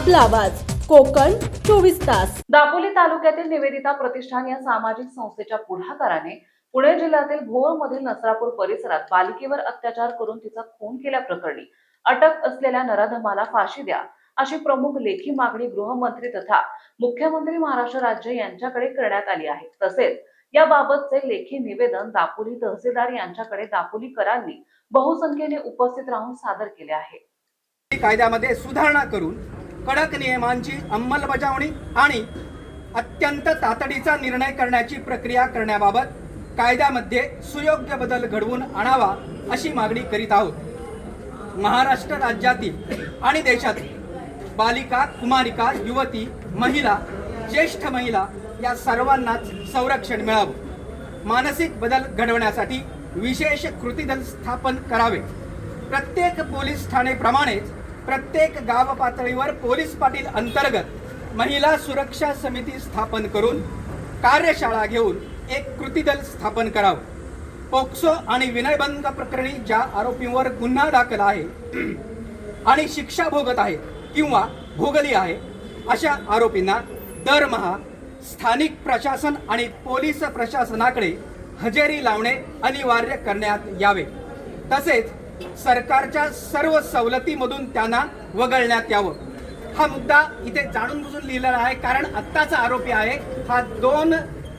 आपला आवाज कोकण 24 तास। दापोली तालुक्यातील निवेदिता प्रतिष्ठान या सामाजिक संस्थेच्या पुढाकाराने पुणे जिल्ह्यातील भोरमधील नसरापूर परिसरात बालिकेवर अत्याचार करून तिचा खून केल्याप्रकरणी अटक असलेल्या नराधमाला फाशी द्या अशी प्रमुख लेखी मागणी गृहमंत्री तथा मुख्यमंत्री महाराष्ट्र राज्य यांच्याकडे करण्यात आली आहे। तसेच याबाबतचे लेखी निवेदन दापोली तहसीलदार यांच्याकडे दापोलीकरांनी बहुसंख्येने उपस्थित राहून सादर केले आहे। कायद्यामध्ये सुधारणा करून कडक नियमांची अंमलबजावणी आणि अत्यंत तातडीचा निर्णय करण्याची प्रक्रिया करण्याबाबत कायद्यामध्ये सुयोग्य बदल घडवून आणावा अशी मागणी करीत आहोत। महाराष्ट्र राज्यातील आणि देशातील बालिका, कुमारिका, युवती, महिला, ज्येष्ठ महिला या सर्वांनाच संरक्षण मिळावं। मानसिक बदल घडवण्यासाठी विशेष कृती दल स्थापन करावे। प्रत्येक पोलीस ठाणेप्रमाणेच प्रत्येक गाव पातळीवर पोलीस पाटील अंतर्गत महिला सुरक्षा समिती स्थापन करून कार्यशाळा घेऊन एक कृती दल स्थापन करावं। पोक्सो आणि विनयभंग प्रकरणी ज्या आरोपींवर गुन्हा दाखल आहे आणि शिक्षा भोगत आहे किंवा भोगली आहे अशा आरोपींना दरमहा स्थानिक प्रशासन आणि पोलीस प्रशासनाकडे हजेरी लावणे अनिवार्य करण्यात यावे। तसेच सरकारच्या सर्व सवलतीमधून त्यांना वगळण्यात यावं। हा मुद्दा इथे जाणून बुजून लिहिलेला आहे, कारण आत्ताचा आरोपी आहे हा 2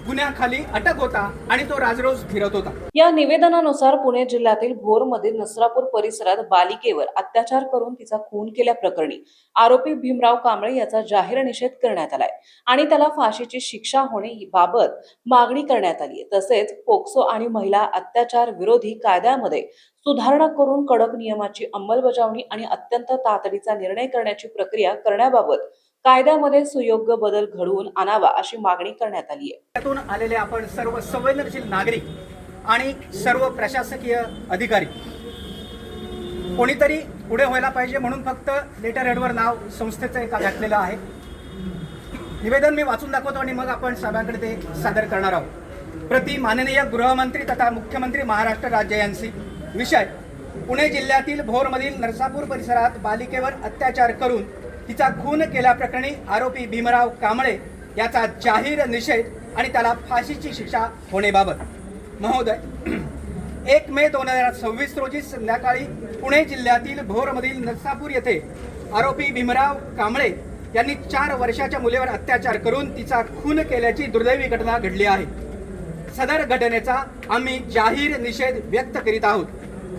गुन्ह्याखाली अटक होता आणि तो राजरोज फिरत होता। या निवेदनानुसार पुणे जिल्ह्यातील भोरमधील नसरापूर परिसरात बालिकेवर अत्याचार करून तिचा खून केल्याप्रकरणी आरोपी भीमराव कांबळे याचा जाहीर निषेध करण्यात आलाय आणि त्याला फाशीची शिक्षा होणे बाबत मागणी करण्यात आली आहे। तसेच पोक्सो आणि महिला अत्याचार विरोधी कायद्यामध्ये सुधारणा करून कडक नियमाची अंमलबजावणी आणि अत्यंत तातडीचा निर्णय करण्याची प्रक्रिया करण्याबाबत कायद्यामध्ये सुयोग्य बदल घडवून आणावा अशी मागणी करण्यात आली आहे। त्यातून आलेले आपण सर्व संवेदनशील नागरिक आणि सर्व प्रशासकीय अधिकारी कोणीतरी पुढे व्हायला पाहिजे म्हणून फक्त लेटर हेडवर नाव संस्थेचं एका घातलेलं आहे। निवेदन मी वाचून दाखवतो आणि मग आपण सगळ्यांकडे ते सादर करणार आहोत। प्रति माननीय गृहमंत्री तथा मुख्यमंत्री महाराष्ट्र राज्य यांची विषय पुणे जिल्ह्यातील भोरमधील नरसापूर परिसरात बालिकेवर अत्याचार करून तिचा खून केल्याप्रकरणी आरोपी भीमराव कांबळे याचा जाहीर निषेध आणि त्याला फाशीची शिक्षा होण्याबाबत महोदय 1 मे 2026 रोजी संध्याकाळी पुणे जिल्ह्यातील भोरमधील नरसापूर येथे आरोपी भीमराव कांबळे यांनी 4 वर्षाच्या मुलीवर अत्याचार करून तिचा खून केल्याची दुर्दैवी घटना घडली आहे। सदर घटनेचा आम्ही जाहीर निषेध व्यक्त करीत आहोत।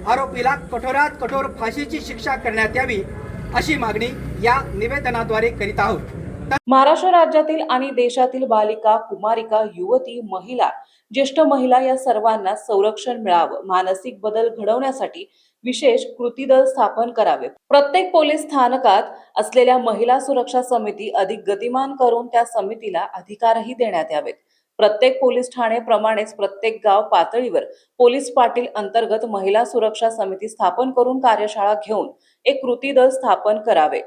आरोपीला कठोरात कठोर फाशीची शिक्षा करण्यात यावी अशी मागणी या निवेदनाद्वारे करीत आहोत। महाराष्ट्र राज्यातील आणि देशातील बालिका, कुमारिका, युवती, महिला, ज्येष्ठ महिला या सर्वांना संरक्षण मिळावं। मानसिक बदल घडवण्यासाठी विशेष कृती दल स्थापन करावे। प्रत्येक पोलीस स्थानकात असलेल्या महिला सुरक्षा समिती अधिक गतिमान करून त्या समितीला अधिकारही देण्यात यावेत। प्रत्येक पोलीस ठाणेप्रमाणेच प्रत्येक गाव पातळीवर पोलीस पाटील अंतर्गत महिला सुरक्षा समिती स्थापन करून कार्यशाळा घेऊन एक कृती दल स्थापन करावे।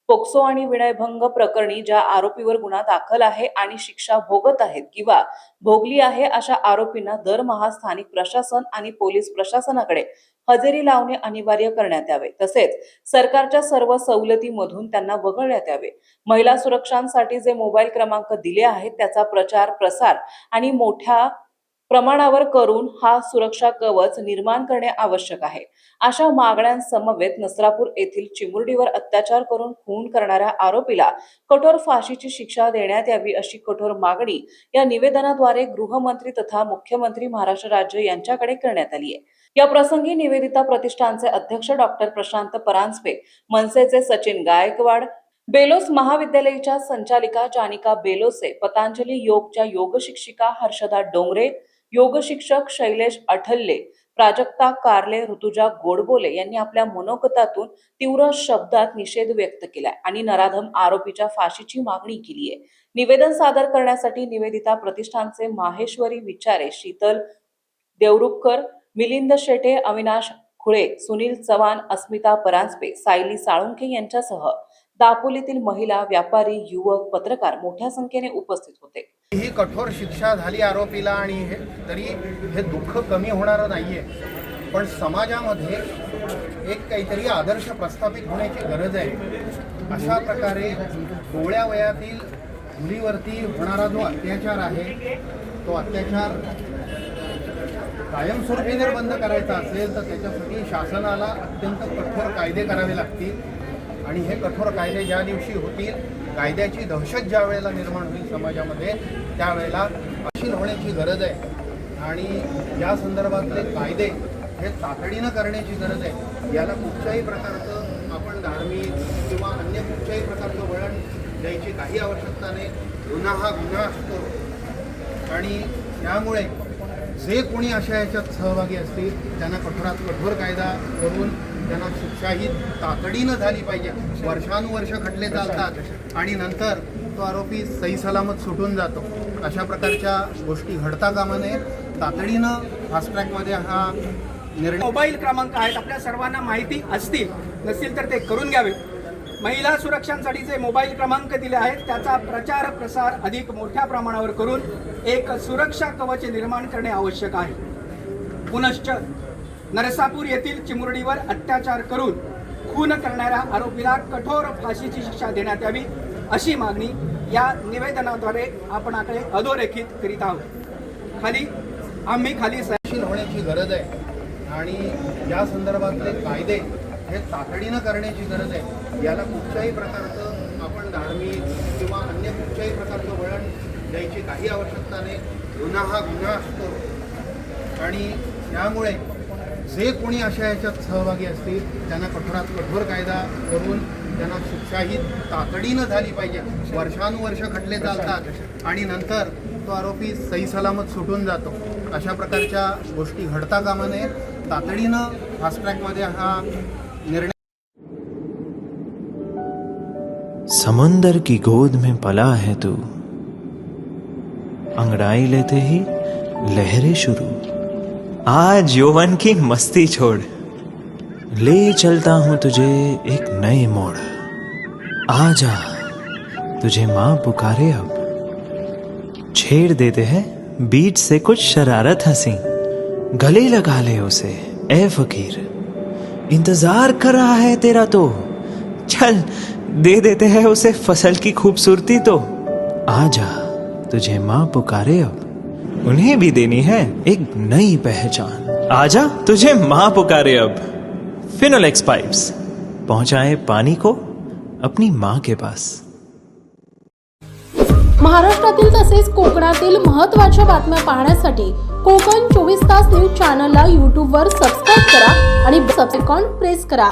पोक्सो आणि विनयभंग प्रकरणी ज्या आरोपीवर गुन्हा दाखल आहे आणि शिक्षा भोगत आहेत किंवा भोगली आहे अशा आरोपींना दरमहा स्थानिक प्रशासन आणि पोलीस प्रशासनाकडे हजेरी लावणे अनिवार्य करण्यात यावे। तसेच सरकारच्या सर्व सवलतीमधून त्यांना वगळण्यात यावे। महिला सुरक्षांसाठी जे मोबाईल क्रमांक दिले आहेत त्याचा प्रचार प्रसार आणि मोठ्या प्रमाणावर करून हा सुरक्षा कवच निर्माण करणे आवश्यक आहे। अशा मागण्यांसमवेत नसरापूर येथील चिमुरडीवर अत्याचार करून खून करणाऱ्या आरोपीला कठोर फाशीची शिक्षा देण्यात यावी अशी कठोर मागणी या निवेदनाद्वारे गृहमंत्री तथा मुख्यमंत्री महाराष्ट्र राज्य यांच्याकडे करण्यात आली आहे। या प्रसंगी निवेदिता प्रतिष्ठानचे अध्यक्ष डॉक्टर प्रशांत परांजपे, मनसेचे सचिन गायकवाड, बेलोस महाविद्यालयाच्या संचालिका जानिका बेलोसे, पतंजली योगच्या योग शिक्षिका हर्षदा डोंगरे, योग शिक्षक शैलेश अठल्ले, प्राजक्ता कारले, ऋतुजा गोडबोले यांनी आपल्या मनोगतातून तीव्र शब्दात निषेध व्यक्त केलाय आणि नराधम आरोपीच्या फाशीची मागणी केली आहे। निवेदन सादर करण्यासाठी निवेदिता प्रतिष्ठानचे माहेश्वरी विचारे, शीतल देवरुखकर, मिलिंद शेटे, अविनाश खुळे, सुनील चव्हाण, अस्मिता परांजपे, सायली साळुंखे यांच्यासह दापोलीतील महिला, व्यापारी, युवक, पत्रकार मोठ्या संख्येने उपस्थित होते। ही कठोर शिक्षा झाली आरोपीला आणि तरी हे दुःख कमी होणार नाहीये, पण समाजामध्ये एक काहीतरी आदर्श प्रस्थापित होण्याची गरज आहे अशा प्रकारे कोवळ्या वयातील मुलीवरती होणारा जो अत्याचार आहे तो अत्याचार कायमस्वरूपी जर बंद करायचा असेल तर त्याच्यासाठी शासनाला अत्यंत कठोर कायदे करावे लागतील आणि हे कठोर कायदे ज्या दिवशी होतील, कायद्याची दहशत ज्या वेळेला निर्माण होईल समाजामध्ये, त्यावेळेला अशील होण्याची गरज आहे आणि या संदर्भातले कायदे हे तातडीनं करण्याची गरज आहे. याला कुठच्याही प्रकारचं आपण धार्मिक किंवा अन्य कुठच्याही प्रकारचं वळण द्यायची काही आवश्यकता नाही. गुन्हा हा गुन्हा असतो आणि त्यामुळे जे कोणी अशा याच्यात सहभागी असतील त्यांना कठोरात कठोर कायदा करून त्यांना शिक्षाही तातडीनं झाली पाहिजे. वर्षानुवर्ष खटले चालतात आणि नंतर तो आरोपी सही सलामत सुटून जातो. अशा प्रकारच्या गोष्टी घडता कामा नये. तातडीनं फास्ट ट्रॅकमध्ये हा निर्णय. मोबाईल क्रमांक आहेत, आपल्या सर्वांना माहिती असतील, नसतील तर ते करून घ्यावे. महिला सुरक्षांसाठी जे मोबाईल क्रमांक दिले आहेत त्याचा प्रचार प्रसार अधिक मोठ्या प्रमाणावर करून एक सुरक्षा कवच निर्माण करणे आवश्यक आहे. पुनश्च नरसापूर येथील चिमुरडीवर अत्याचार करून खून करणाऱ्या आरोपीला कठोर फाशीची शिक्षा देण्यात यावी अशी मागणी या निवेदनाद्वारे आपणाकडे अधोरेखित करीत आहोत. आम्ही खाली शील होण्याची गरज आहे आणि या संदर्भातले कायदे हे तातडीनं करण्याची गरज आहे. याला कुठच्याही प्रकारचं आपण धार्मिक किंवा अन्य कुठच्याही प्रकारचं वळण द्यायची काही आवश्यकता नाही. गुन्हा हा गुन्हा असतो आणि त्यामुळे जे कोणी अशा याच्यात सहभागी असतील त्यांना कठोरात कठोर कायदा करून त्यांना शिक्षाही तातडीनं झाली पाहिजे. वर्षानुवर्ष खटले चालतात आणि नंतर तो आरोपी सही सलामत सुटून जातो. अशा प्रकारच्या गोष्टी घडता कामा नये. तातडीनं फास्ट ट्रॅकमध्ये हा निर्णय. समुंदर की गोद में पला है तू, अंगड़ाई लेते ही लहरें शुरू. आज यौवन की मस्ती छोड़, ले चलता हूं तुझे एक नए मोड़. आजा तुझे माँ पुकारे अब, छेड़ देते हैं बीच से कुछ शरारत हंसी. गले लगा ले उसे ए फकीर, इंतजार कर रहा है तेरा तो. चल दे देते हैं उसे फसल की खूबसूरती तो. आजा तुझे माँ पुकारे अब, उन्हें भी देनी है एक नई पहचान. आजा तुझे माँ पुकारे अब. फिनोलेक्स पाइप्स पहुंचाए पानी को अपनी माँ के पास. महाराष्ट्रातील तसेच कोकणातील महत्त्वाच्या बातम्या पाहण्यासाठी कोकण 24 तास न्यूज चॅनलला यूट्यूबवर सबस्क्राईब करा आणि बेल आयकॉन प्रेस करा.